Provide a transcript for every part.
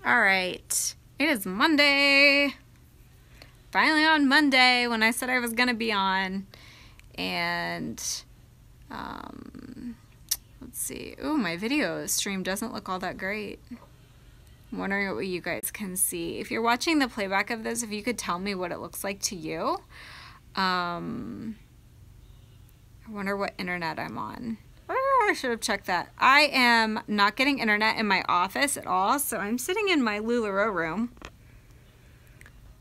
All right, it is Monday. Finally on Monday when I said I was gonna be on. And let's see. Ooh, my video stream doesn't look all that great. I'm wondering what you guys can see. If you're watching the playback of this, if you could tell me what it looks like to you. I wonder what internet I'm on. Oh, I should have checked that. I am not getting internet in my office at all, so I'm sitting in my LuLaRoe room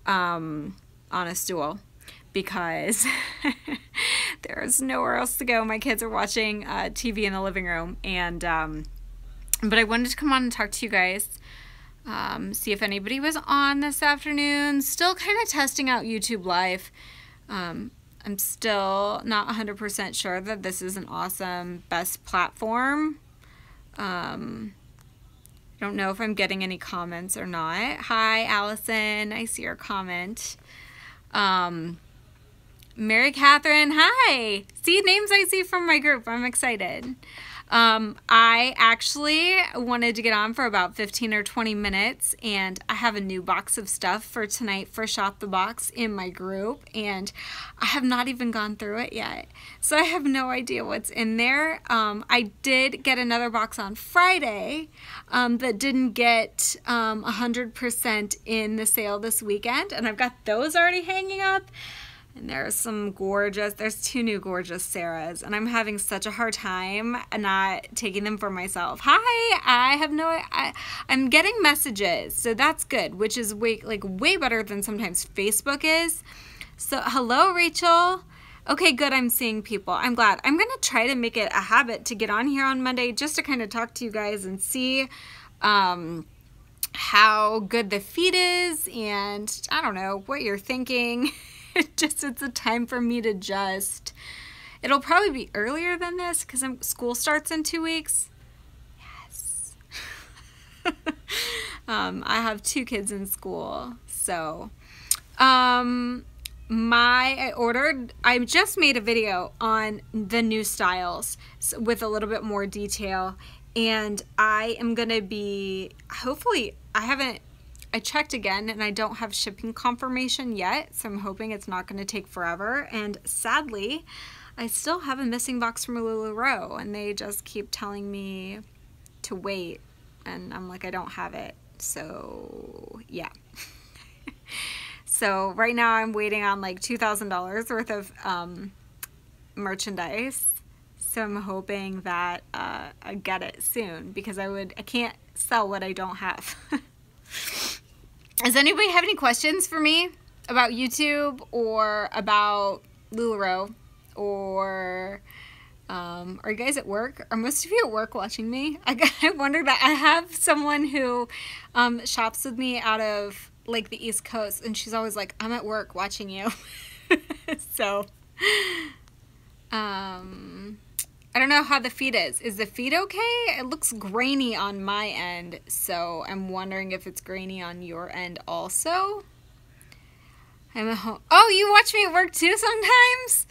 on a stool because there's nowhere else to go. My kids are watching TV in the living room, and but I wanted to come on and talk to you guys, see if anybody was on this afternoon. Still kind of testing out YouTube Live. I'm still not 100% sure that this is an awesome, best platform. I don't know if I'm getting any comments or not. Hi, Allison. I see your comment. Mary Catherine, hi. See, names I see from my group. I'm excited. I actually wanted to get on for about 15 or 20 minutes, and I have a new box of stuff for tonight for Shop the Box in my group, and I have not even gone through it yet. So I have no idea what's in there. I did get another box on Friday that didn't get 100% in the sale this weekend, and I've got those already hanging up. And there's some gorgeous, there's two new gorgeous Sarahs, and I'm having such a hard time not taking them for myself. Hi, I'm getting messages, so that's good, which is way better than sometimes Facebook is. So hello, Rachel. Okay, good, I'm seeing people. I'm glad. I'm gonna try to make it a habit to get on here on Monday just to kind of talk to you guys and see how good the feed is, and I don't know what you're thinking. It's a time for me to just, it'll probably be earlier than this because school starts in 2 weeks. Yes. I have 2 kids in school, so I just made a video on the new styles with a little bit more detail, and I am gonna be, hopefully, I checked again and I don't have shipping confirmation yet, so I'm hoping it's not going to take forever. And sadly, I still have a missing box from LuLaRoe, and they just keep telling me to wait, and I'm like, I don't have it. So yeah. So right now I'm waiting on like $2,000 worth of merchandise. So I'm hoping that I get it soon, because I can't sell what I don't have. Does anybody have any questions for me about YouTube or about LuLaRoe, or are you guys at work? Are most of you at work watching me? I wonder that. I have someone who shops with me out of like the East Coast, and she's always like, I'm at work watching you. So I don't know how the feed is. Is the feed okay? It looks grainy on my end, so I'm wondering if it's grainy on your end also. I'm at home. Oh, you watch me at work too sometimes?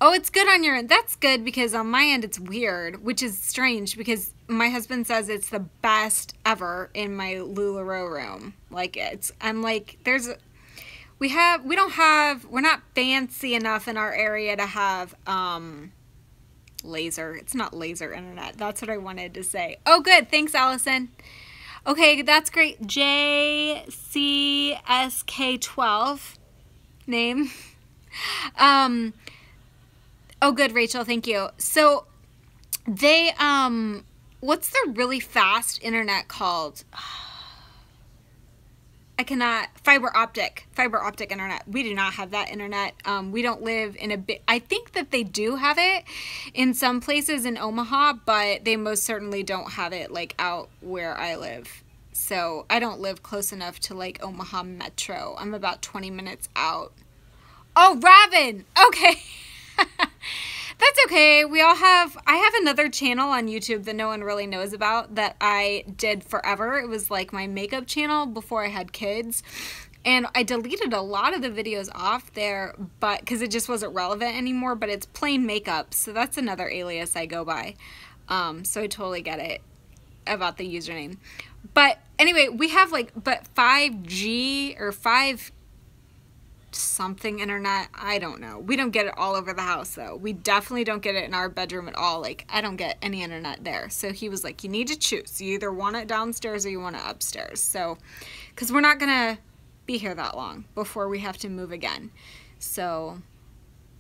Oh, it's good on your end. That's good, because on my end it's weird, which is strange because my husband says it's the best ever in my LuLaRoe room. Like, I'm like, we're not fancy enough in our area to have laser. It's not laser internet. That's what I wanted to say. Oh, good. Thanks, Allison. Okay, that's great. JCSK12 name. Oh, good, Rachel. Thank you. So they, what's the really fast internet called? I cannot, fiber optic internet. We do not have that internet. We don't live in a big, I think that they do have it in some places in Omaha, but they most certainly don't have it like out where I live. So I don't live close enough to like Omaha Metro. I'm about 20 minutes out. Oh, Robin. Okay. That's okay. I have another channel on YouTube that no one really knows about that I did forever. It was like my makeup channel before I had kids. And I deleted a lot of the videos off there, but because it just wasn't relevant anymore, but it's plain makeup. So that's another alias I go by. So I totally get it about the username. But anyway, we have like, but 5G or 5 something internet, I don't know. We don't get it all over the house though. We definitely don't get it in our bedroom at all. Like, I don't get any internet there. So he was like, you need to choose. You either want it downstairs or you want it upstairs. So, because we're not gonna be here that long before we have to move again. So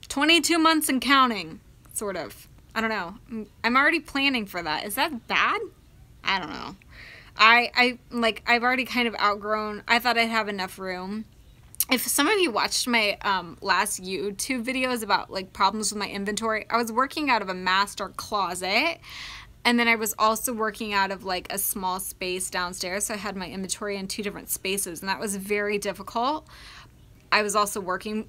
22 months and counting, sort of. I don't know. I'm already planning for that. Is that bad? I don't know. I've already kind of outgrown. I thought I'd have enough room. If some of you watched my last YouTube videos about like problems with my inventory, I was working out of a master closet, and then I was also working out of like a small space downstairs, so I had my inventory in 2 different spaces, and that was very difficult. I was also working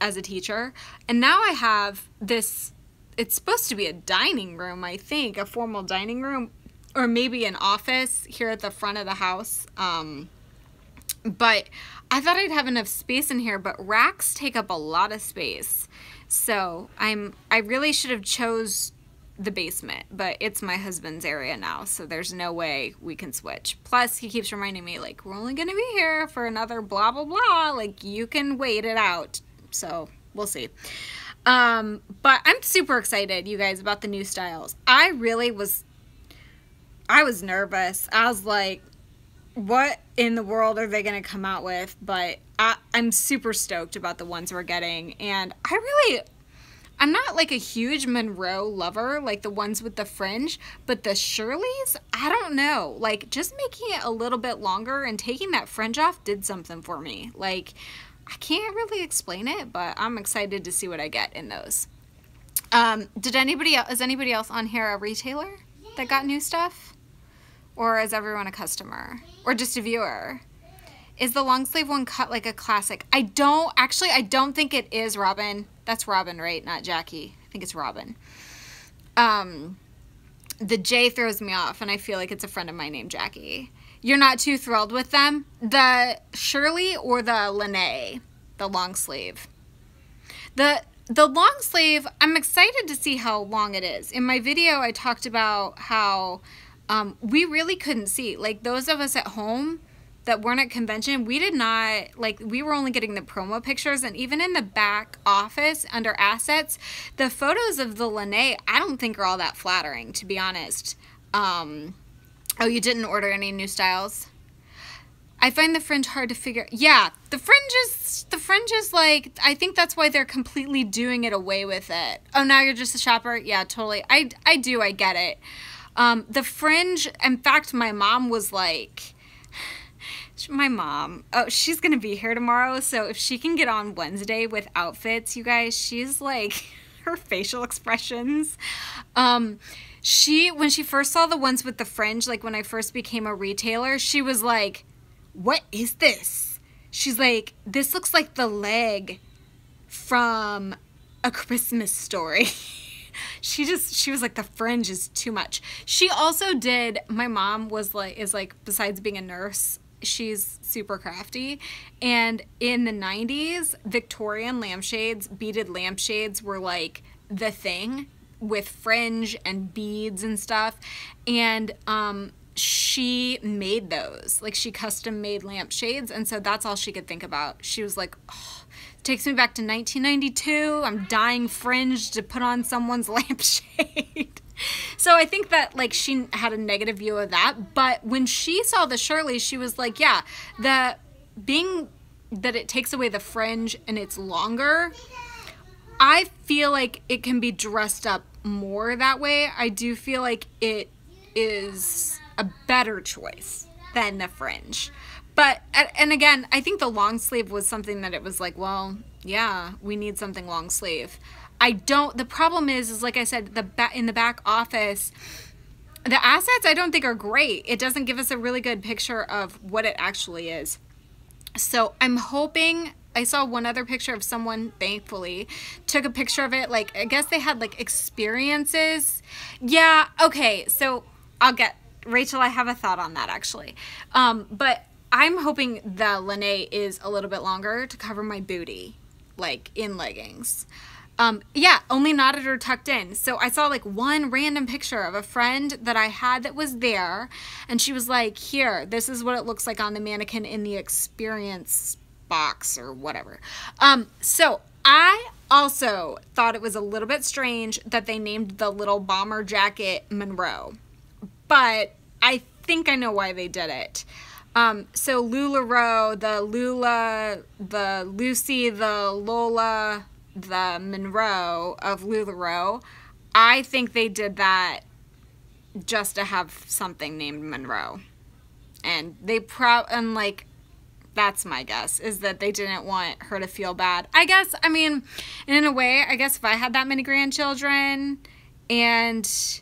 as a teacher, and now I have this, it's supposed to be a dining room, I think, a formal dining room, or maybe an office here at the front of the house. But I thought I'd have enough space in here, but racks take up a lot of space. So I really should have chose the basement, but it's my husband's area now, so there's no way we can switch. Plus, he keeps reminding me, like, we're only gonna be here for another blah, blah, blah. Like, you can wait it out. So we'll see. But I'm super excited, you guys, about the new styles. I was nervous. I was like, what in the world are they going to come out with? But I'm super stoked about the ones we're getting. And I'm not like a huge Monroe lover, like the ones with the fringe, but the Shirley's, I don't know. Like, just making it a little bit longer and taking that fringe off did something for me. Like, I can't really explain it, but I'm excited to see what I get in those. Is anybody else on here a retailer that got new stuff? Or is everyone a customer? Or just a viewer? Is the long sleeve one cut like a classic? I don't think it is, Robin. That's Robin, right? Not Jackie. I think it's Robin. The J throws me off, and I feel like it's a friend of mine named Jackie. You're not too thrilled with them? The Shirley or the Lene? The long sleeve? The long sleeve, I'm excited to see how long it is. In my video, I talked about how we really couldn't see. Like, those of us at home that weren't at convention, we did not, like, we were only getting the promo pictures, and even in the back office under assets, the photos of the Lene, I don't think are all that flattering, to be honest. Oh, you didn't order any new styles? I find the fringe hard to figure. Yeah, the fringe is like, I think that's why they're completely doing it away with it. Oh, now you're just a shopper? Yeah, totally. I get it. The fringe, in fact, my mom was like, oh, she's going to be here tomorrow, so if she can get on Wednesday with outfits, you guys, she's like, her facial expressions. When she first saw the ones with the fringe, like when I first became a retailer, she was like, what is this? She's like, this looks like the leg from A Christmas Story. She was like, the fringe is too much. She also did, my mom is like, besides being a nurse, she's super crafty. And in the 90s, Victorian lampshades, beaded lampshades were like the thing with fringe and beads and stuff. And she made those. Like, she custom made lampshades. And so that's all she could think about. She was like, oh, takes me back to 1992. I'm dyeing fringe to put on someone's lampshade. So I think that, like, she had a negative view of that. But when she saw the Shirley, she was like, yeah, being that it takes away the fringe and it's longer, I feel like it can be dressed up more that way. I do feel like it is a better choice than the fringe. But, and again, I think the long sleeve was something that it was like, well, yeah, we need something long sleeve. The problem is like I said, in the back office, the assets I don't think are great. It doesn't give us a really good picture of what it actually is. So I'm hoping, I saw one other picture of someone, thankfully, took a picture of it. Like, I guess they had like experiences. Yeah, okay, so Rachel, I have a thought on that actually. But I'm hoping the Lene is a little bit longer to cover my booty, like in leggings. Yeah, only knotted or tucked in. So I saw like one random picture of a friend that I had that was there, and she was like, here, this is what it looks like on the mannequin in the experience box or whatever. So I also thought it was a little bit strange that they named the little bomber jacket Monroe, but I think I know why they did it. So LuLaRoe, the Lula, the Lucy, the Lola, the Monroe of LuLaRoe, I think they did that just to have something named Monroe. And they and like, that's my guess, is that they didn't want her to feel bad. I guess, I mean, in a way, I guess if I had that many grandchildren and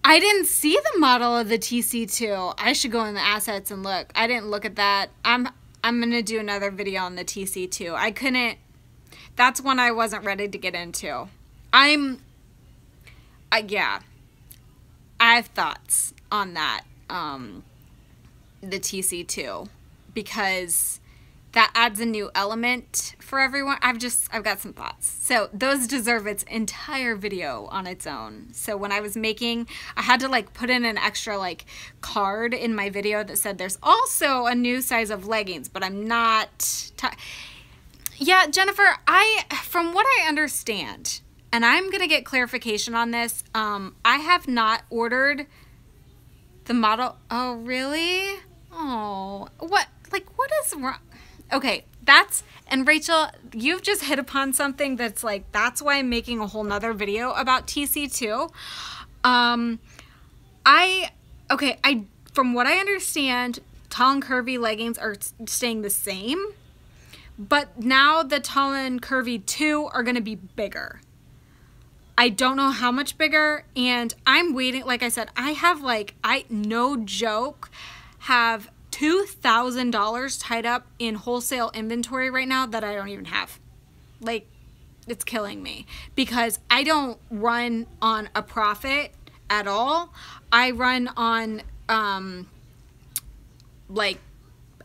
I didn't see the model of the TC2, I should go in the assets and look. I didn't look at that. I'm going to do another video on the TC2. I couldn't, that's one I wasn't ready to get into. Yeah, I have thoughts on that, the TC2, because that adds a new element for everyone. I've got some thoughts. So those deserve its entire video on its own. So when I was making, I had to like put in an extra like card in my video that said there's also a new size of leggings, but I'm not, yeah, Jennifer, from what I understand, and I'm going to get clarification on this, I have not ordered the model. Oh, really? Oh, what is wrong? Okay, and Rachel, you've just hit upon something that's like, that's why I'm making a whole nother video about TC2. From what I understand, tall and curvy leggings are staying the same, but now the tall and curvy 2 are going to be bigger. I don't know how much bigger, and I'm waiting. Like I said, no joke, have $2,000 tied up in wholesale inventory right now that I don't even have. Like, it's killing me because I don't run on a profit at all. I run on, like,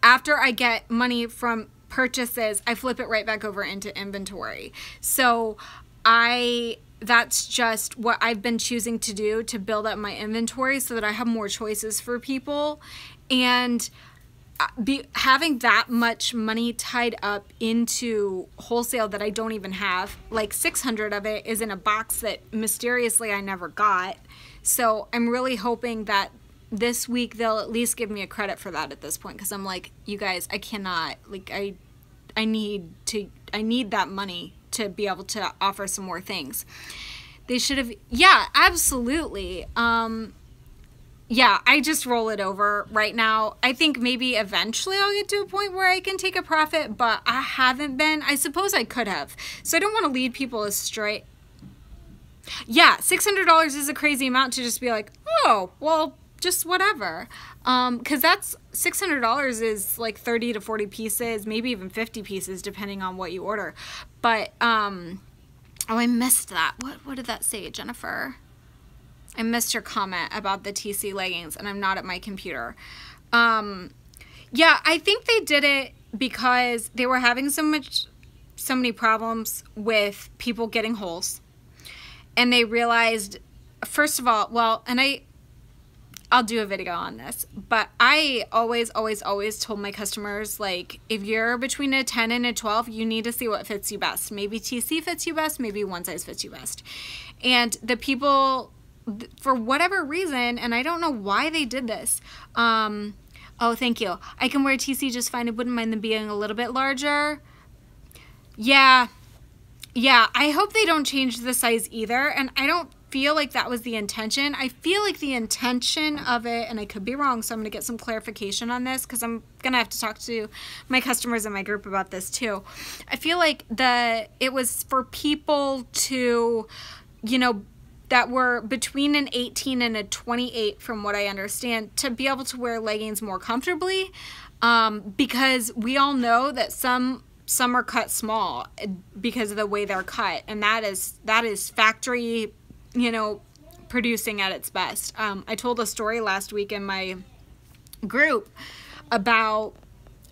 after I get money from purchases, I flip it right back over into inventory. So that's just what I've been choosing to do to build up my inventory so that I have more choices for people. And having that much money tied up into wholesale that I don't even have, like 600 of it is in a box that mysteriously I never got. So I'm really hoping that this week they'll at least give me a credit for that at this point, because I'm like, you guys, I cannot, like, I need that money to be able to offer some more things. They should have, yeah, absolutely. Yeah, I just roll it over right now. I think maybe eventually I'll get to a point where I can take a profit, but I haven't been. I suppose I could have. So I don't want to lead people astray. Yeah, $600 is a crazy amount to just be like, oh, well, just whatever. Because that's $600 is like 30 to 40 pieces, maybe even 50 pieces, depending on what you order. But, oh, I missed that. What did that say, Jennifer? I missed your comment about the TC leggings, and I'm not at my computer. Yeah, I think they did it because they were having so many problems with people getting holes. And they realized, first of all, well, and I'll do a video on this, but I always told my customers, like, if you're between a 10 and a 12, you need to see what fits you best. Maybe TC fits you best, maybe one size fits you best. And the people, for whatever reason, and I don't know why they did this, oh, thank you. I can wear TC just fine. I wouldn't mind them being a little bit larger. Yeah, I hope they don't change the size either, and I don't feel like that was the intention. I feel like the intention of it, and I could be wrong, so I'm going to get some clarification on this because I'm going to have to talk to my customers in my group about this too. I feel like it was for people to, you know, that were between an 18 and a 28, from what I understand, to be able to wear leggings more comfortably, because we all know that some are cut small because of the way they're cut, and that is factory, you know, producing at its best. I told a story last week in my group about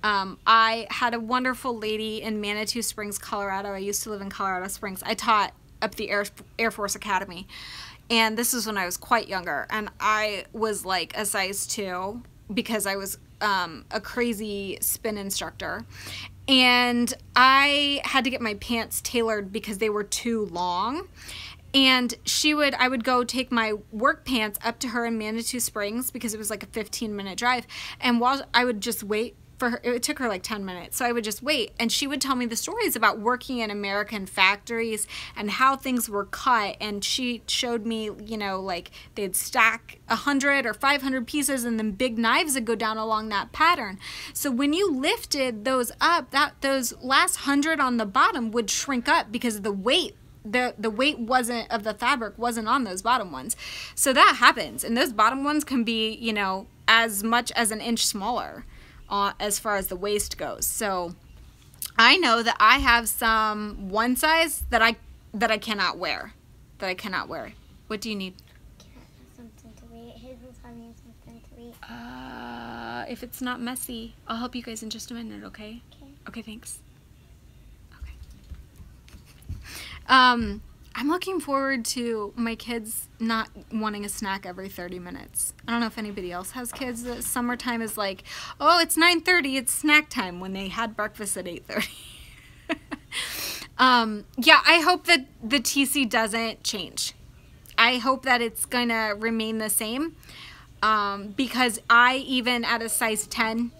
I had a wonderful lady in Manitou Springs, Colorado. I used to live in Colorado Springs. I taught up the Air Force Academy, and this is when I was quite younger, and I was like a size 2 because I was a crazy spin instructor, and I had to get my pants tailored because they were too long. And I would go take my work pants up to her in Manitou Springs because it was like a 15-minute drive. And while I would just wait for her, it took her like 10 minutes. So I would just wait. And she would tell me the stories about working in American factories and how things were cut. And she showed me, you know, like they'd stack 100 or 500 pieces and then big knives would go down along that pattern. So when you lifted those up, those last 100 on the bottom would shrink up because of the weight. The weight of the fabric wasn't on those bottom ones. So that happens. And those bottom ones can be, you know, as much as an inch smaller as far as the waist goes. So I know that I have some one size that I cannot wear. What do you need? Something to eat. Hazel's having something to eat. If it's not messy, I'll help you guys in just a minute, okay? Okay, thanks. I'm looking forward to my kids not wanting a snack every 30 minutes. I don't know if anybody else has kids. Summertime is like, oh, it's 9:30, it's snack time, when they had breakfast at 8:30. Yeah, I hope that the TC doesn't change. I hope that it's going to remain the same, because I, even at a size 10,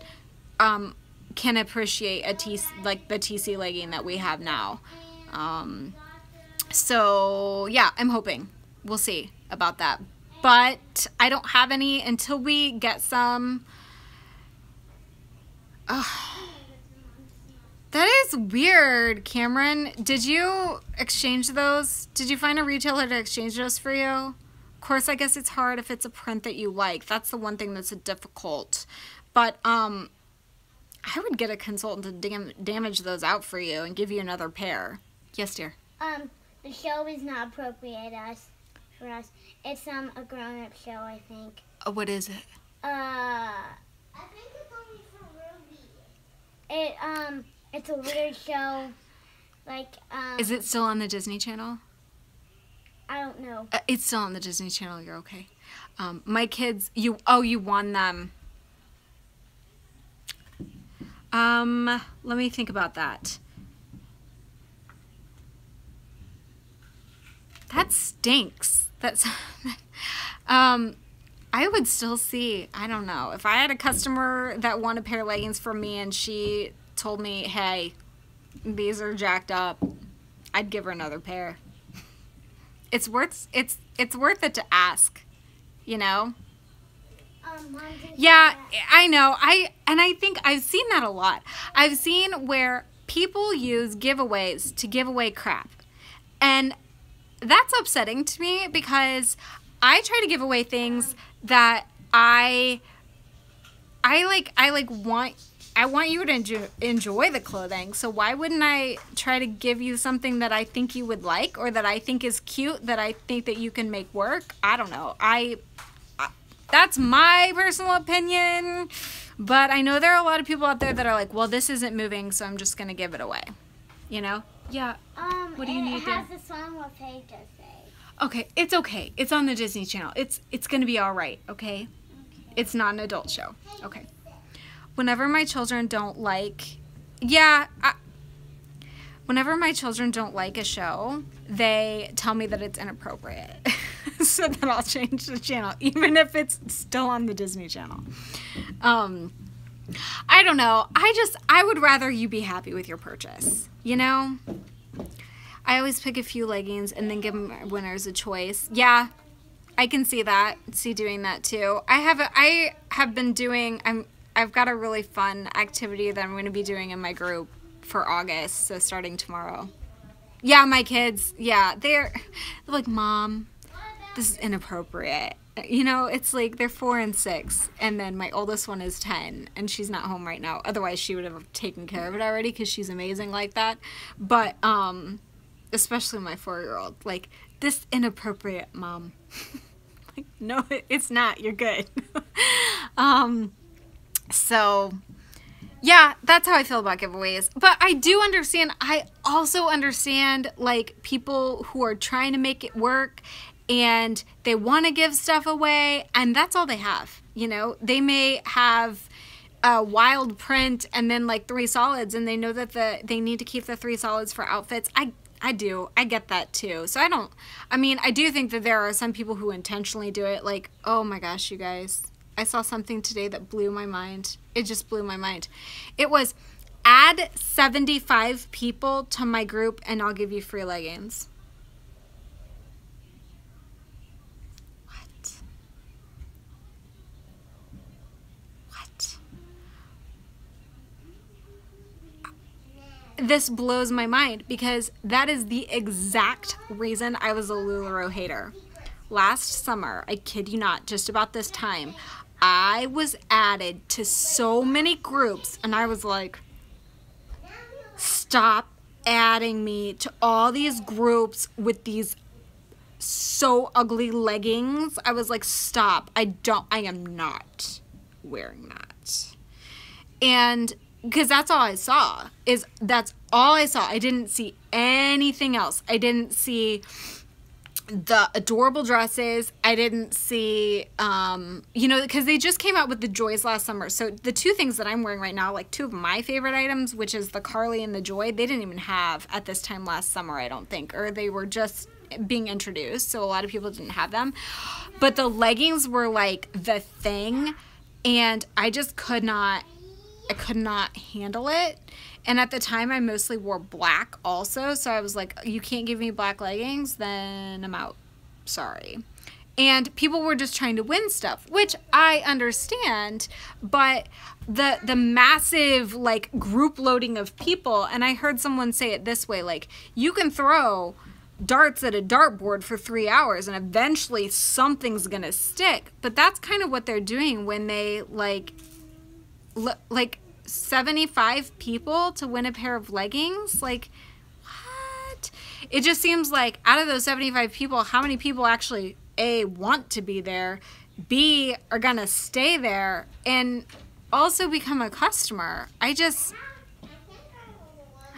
can appreciate like the TC legging that we have now. So yeah, I'm hoping. We'll see about that. But I don't have any until we get some. That is weird, Cameron. Did you exchange those? Did you find a retailer to exchange those for you? Of course, I guess it's hard if it's a print that you like. That's the one thing that's difficult. But I would get a consultant to damage those out for you and give you another pair. Yes, dear. The show is not appropriate for us. It's a grown-up show, I think. What is it? I think it's only for Ruby. It's a weird show. Like, Is it still on the Disney Channel? I don't know. It's still on the Disney Channel. You're okay. My kids, you won them. Let me think about that. That stinks. That's, I would still see, I don't know. If I had a customer that wanted a pair of leggings from me and she told me, hey, these are jacked up, I'd give her another pair. It's worth it to ask, you know? Yeah, I know. I think I've seen that a lot. I've seen where people use giveaways to give away crap. And that's upsetting to me because I try to give away things that I want you to enjoy the clothing. So why wouldn't I try to give you something that I think you would like, or that I think is cute, that I think that you can make work? I don't know. That's my personal opinion, but I know there are a lot of people out there that are like, well, this isn't moving, so I'm just going to give it away. You know? Yeah. What do you need? It has the song what Faye just say. Okay, it's okay. It's on the Disney Channel. It's going to be all right, okay? It's not an adult show. Okay. Whenever my children don't like, whenever my children don't like a show, they tell me that it's inappropriate. So then I'll change the channel, even if it's still on the Disney Channel. I don't know. I would rather you be happy with your purchase, you know? I always pick a few leggings and then give winners a choice. Yeah, I can see that. Doing that too. I have been doing, I've got a really fun activity that I'm going to be doing in my group for August, so starting tomorrow. Yeah, my kids, yeah, they're like, Mom, this is inappropriate. You know, it's like they're 4 and 6, and then my oldest one is 10, and she's not home right now. Otherwise, she would have taken care of it already because she's amazing like that. But especially my 4-year-old, like, this inappropriate, Mom. Like, no, it's not. You're good. So Yeah, that's how I feel about giveaways. But I do understand, I also understand like people who are trying to make it work and they want to give stuff away and that's all they have. You know, they may have a wild print and then like 3 solids and they know that they need to keep the 3 solids for outfits. I do. I get that too. So I do think that there are some people who intentionally do it. Like, oh my gosh, you guys. I saw something today that blew my mind. It just blew my mind. It was add 75 people to my group and I'll give you free leggings. What? What? This blows my mind because that is the exact reason I was a LuLaRoe hater. Last summer, I kid you not, just about this time, I was added to so many groups and I was like, stop adding me to all these groups with these so ugly leggings. I was like, stop. I am not wearing that. And because that's all I saw. I didn't see anything else. I didn't see the adorable dresses. I didn't see, because they just came out with the Joys last summer. So the 2 things that I'm wearing right now, like 2 of my favorite items, which is the Carly and the Joy, they didn't even have at this time last summer, I don't think, or they were just being introduced. So a lot of people didn't have them. But the leggings were like the thing, and I just could not handle it. And at the time, I mostly wore black also. So I was like, you can't give me black leggings, then I'm out. Sorry. And people were just trying to win stuff, which I understand. But the massive, like, group loading of people, and I heard someone say it this way, like, you can throw darts at a dartboard for 3 hours and eventually something's going to stick. But that's kind of what they're doing when they, like 75 people to win a pair of leggings. Like, what? It just seems like out of those 75 people, how many people actually A, want to be there, B, are gonna stay there, and also become a customer. I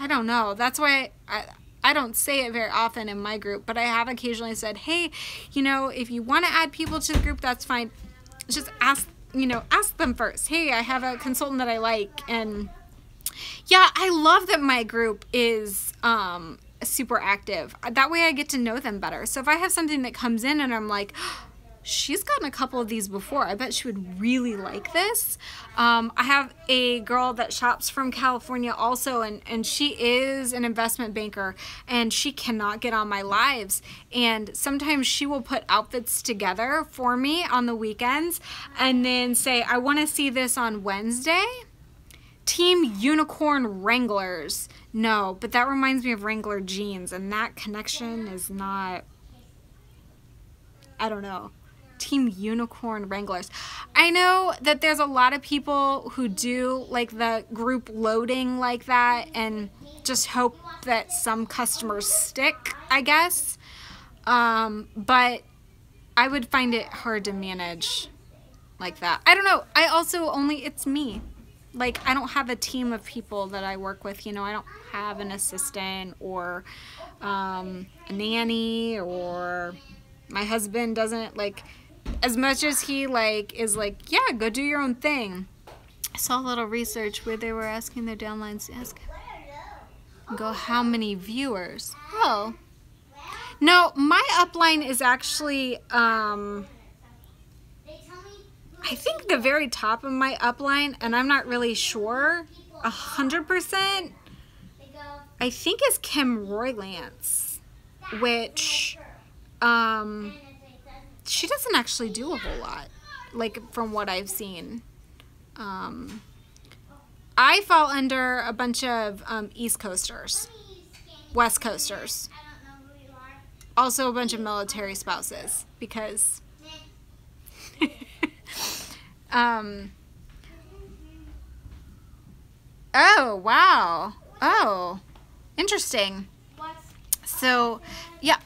don't know. That's why I don't say it very often in my group, but I have occasionally said, hey, if you want to add people to the group, that's fine. Just ask them first. Hey, I have a consultant that I like. And yeah, I love that my group is super active. That way I get to know them better. So if I have something that comes in and I'm like, she's gotten a couple of these before, I bet she would really like this. I have a girl that shops from California also, and she is an investment banker, and she cannot get on my lives. And sometimes she will put outfits together for me on the weekends and then say, I want to see this on Wednesday. Team Unicorn Wranglers. No, but that reminds me of Wrangler jeans, and that connection is not, I don't know. Team Unicorn Wranglers. I know that there's a lot of people who do like the group loading like that and just hope that some customers stick, I guess. But I would find it hard to manage like that. I don't know. It's me. Like, I don't have a team of people that I work with, I don't have an assistant or a nanny, or my husband doesn't, like, as much as he, like, is like, yeah, go do your own thing. I saw a little research where they were asking their downlines to ask, go, how many viewers? Oh. No, my upline is actually, I think the very top of my upline, and I'm not really sure, 100%, I think is Kim Roylance, which, she doesn't actually do a whole lot, like, from what I've seen. I fall under a bunch of East Coasters, West Coasters, also a bunch of military spouses, because oh, wow. Oh, interesting. So, yeah,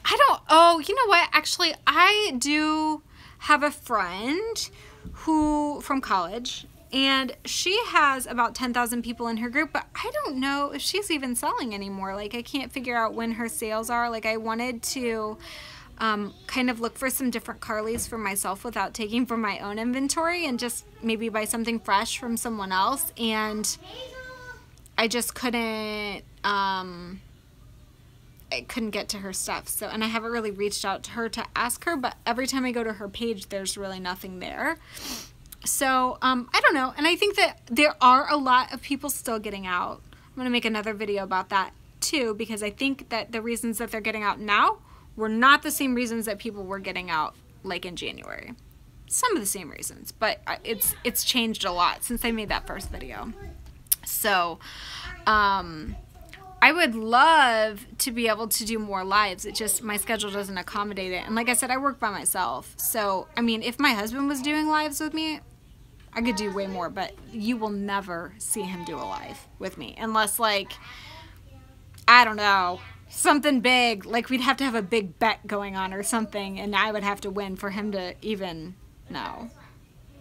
you know what? Actually, I do have a friend from college, And she has about 10,000 people in her group, but I don't know if she's even selling anymore. Like, I can't figure out when her sales are. Like, I wanted to kind of look for some different Carlys for myself without taking from my own inventory and just maybe buy something fresh from someone else. And I just couldn't, I couldn't get to her stuff. So, and I haven't really reached out to her to ask her, but every time I go to her page, there's really nothing there. So, I don't know. And I think that there are a lot of people still getting out. I'm going to make another video about that too, because I think that the reasons that they're getting out now were not the same reasons that people were getting out like in January. Some of the same reasons, but it's changed a lot since I made that first video. So, I would love to be able to do more lives. It just, my schedule doesn't accommodate it. And like I said, I work by myself. So, I mean, if my husband was doing lives with me, I could do way more, but you will never see him do a live with me unless, like, I don't know, something big, like we'd have to have a big bet going on or something, and I would have to win for him to even know.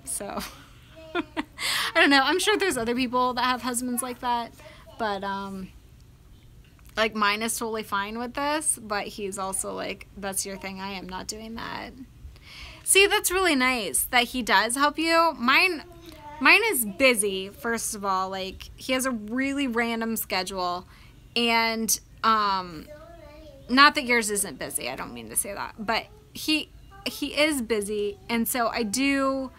So, I don't know. I'm sure there's other people that have husbands like that, but, like, mine is totally fine with this, but he's also like, that's your thing, I am not doing that. See, that's really nice that he does help you. Mine is busy, first of all. Like, he has a really random schedule, and not that yours isn't busy, I don't mean to say that, but he is busy, and so I do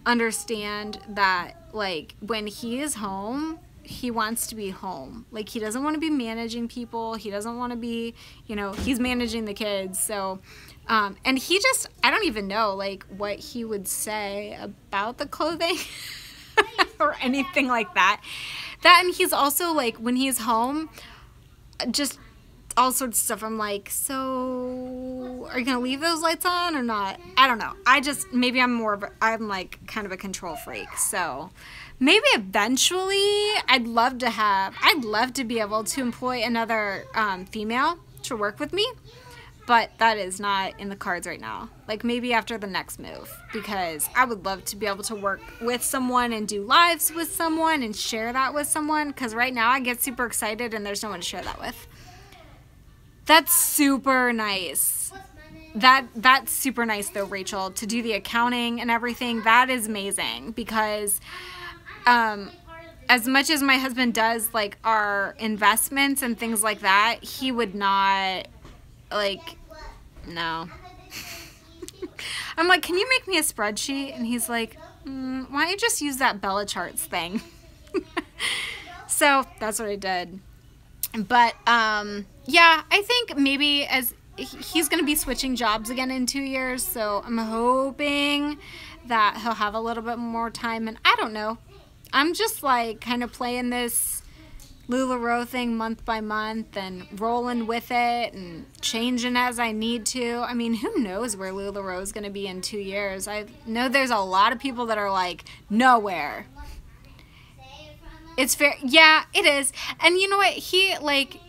understand that, like, when he is home, he wants to be home. Like, he doesn't want to be managing people. He doesn't want to be, you know, he's managing the kids. So, and he just, I don't even know, like, what he would say about the clothing or anything like that. That, and he's also, like, when he's home, just all sorts of stuff. I'm like, so are you going to leave those lights on or not? I don't know. I just, maybe I'm more of a, I'm like kind of a control freak. So maybe eventually I'd love to be able to employ another female to work with me, but that is not in the cards right now. Like, maybe after the next move, because I would love to be able to work with someone and do lives with someone and share that with someone, because right now I get super excited and there's no one to share that with. That's super nice. That's super nice though, Rachel, to do the accounting and everything. That is amazing, because as much as my husband does, like, our investments and things like that, he would not, like, no. I'm like, can you make me a spreadsheet? And he's like, why don't you just use that Bella Charts thing? So that's what I did. But, yeah, I think maybe as he's going to be switching jobs again in 2 years, so I'm hoping that he'll have a little bit more time, and I don't know. I'm just, like, kind of playing this LuLaRoe thing month by month and rolling with it and changing as I need to. I mean, who knows where LuLaRoe is going to be in 2 years? I know there's a lot of people that are like, nowhere. It's fair. Yeah, it is. And you know what? He, like,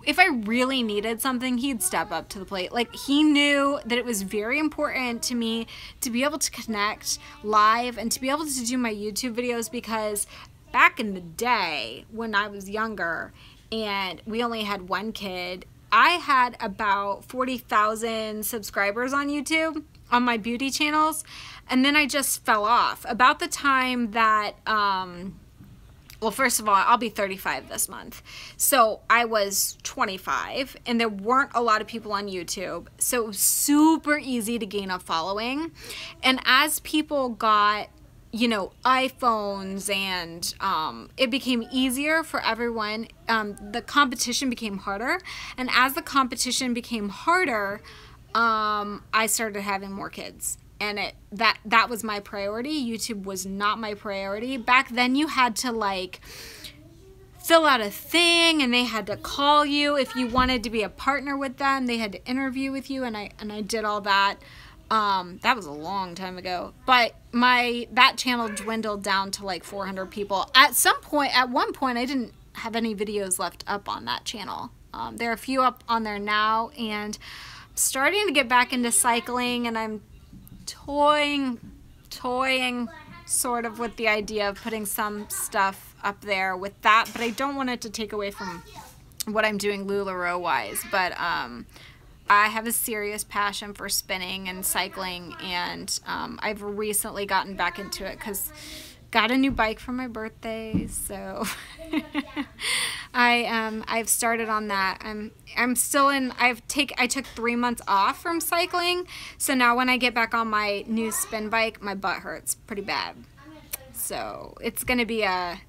if I really needed something, he'd step up to the plate. Like, he knew that it was very important to me to be able to connect live and to be able to do my YouTube videos, because back in the day when I was younger and we only had one kid, I had about 40,000 subscribers on YouTube on my beauty channels, and then I just fell off. About the time that, well, first of all, I'll be 35 this month. So I was 25, and there weren't a lot of people on YouTube. So it was super easy to gain a following. And as people got, you know, iPhones, and it became easier for everyone, the competition became harder. And as the competition became harder, I started having more kids. And that was my priority. YouTube was not my priority. Back then you had to, like, fill out a thing, and they had to call you if you wanted to be a partner with them. They had to interview with you, and I did all that. That was a long time ago. But that channel dwindled down to like 400 people. At one point I didn't have any videos left up on that channel. There are a few up on there now, and I'm starting to get back into cycling, and I'm toying sort of with the idea of putting some stuff up there with that, but I don't want it to take away from what I'm doing LuLaRoe wise. But I have a serious passion for spinning and cycling, and I've recently gotten back into it because got a new bike for my birthday, so I've started on that. I'm still in. I took 3 months off from cycling, so now when I get back on my new spin bike, my butt hurts pretty bad. So it's gonna be a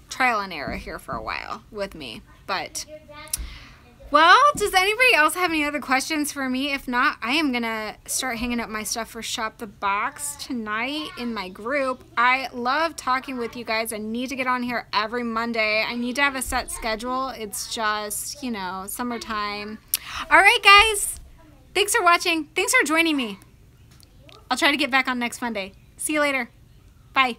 trial and error here for a while with me. But well, does anybody else have any other questions for me? If not, I am going to start hanging up my stuff for Shop the Box tonight in my group. I love talking with you guys. I need to get on here every Monday. I need to have a set schedule. It's just, you know, summertime. All right, guys. Thanks for watching. Thanks for joining me. I'll try to get back on next Monday. See you later. Bye.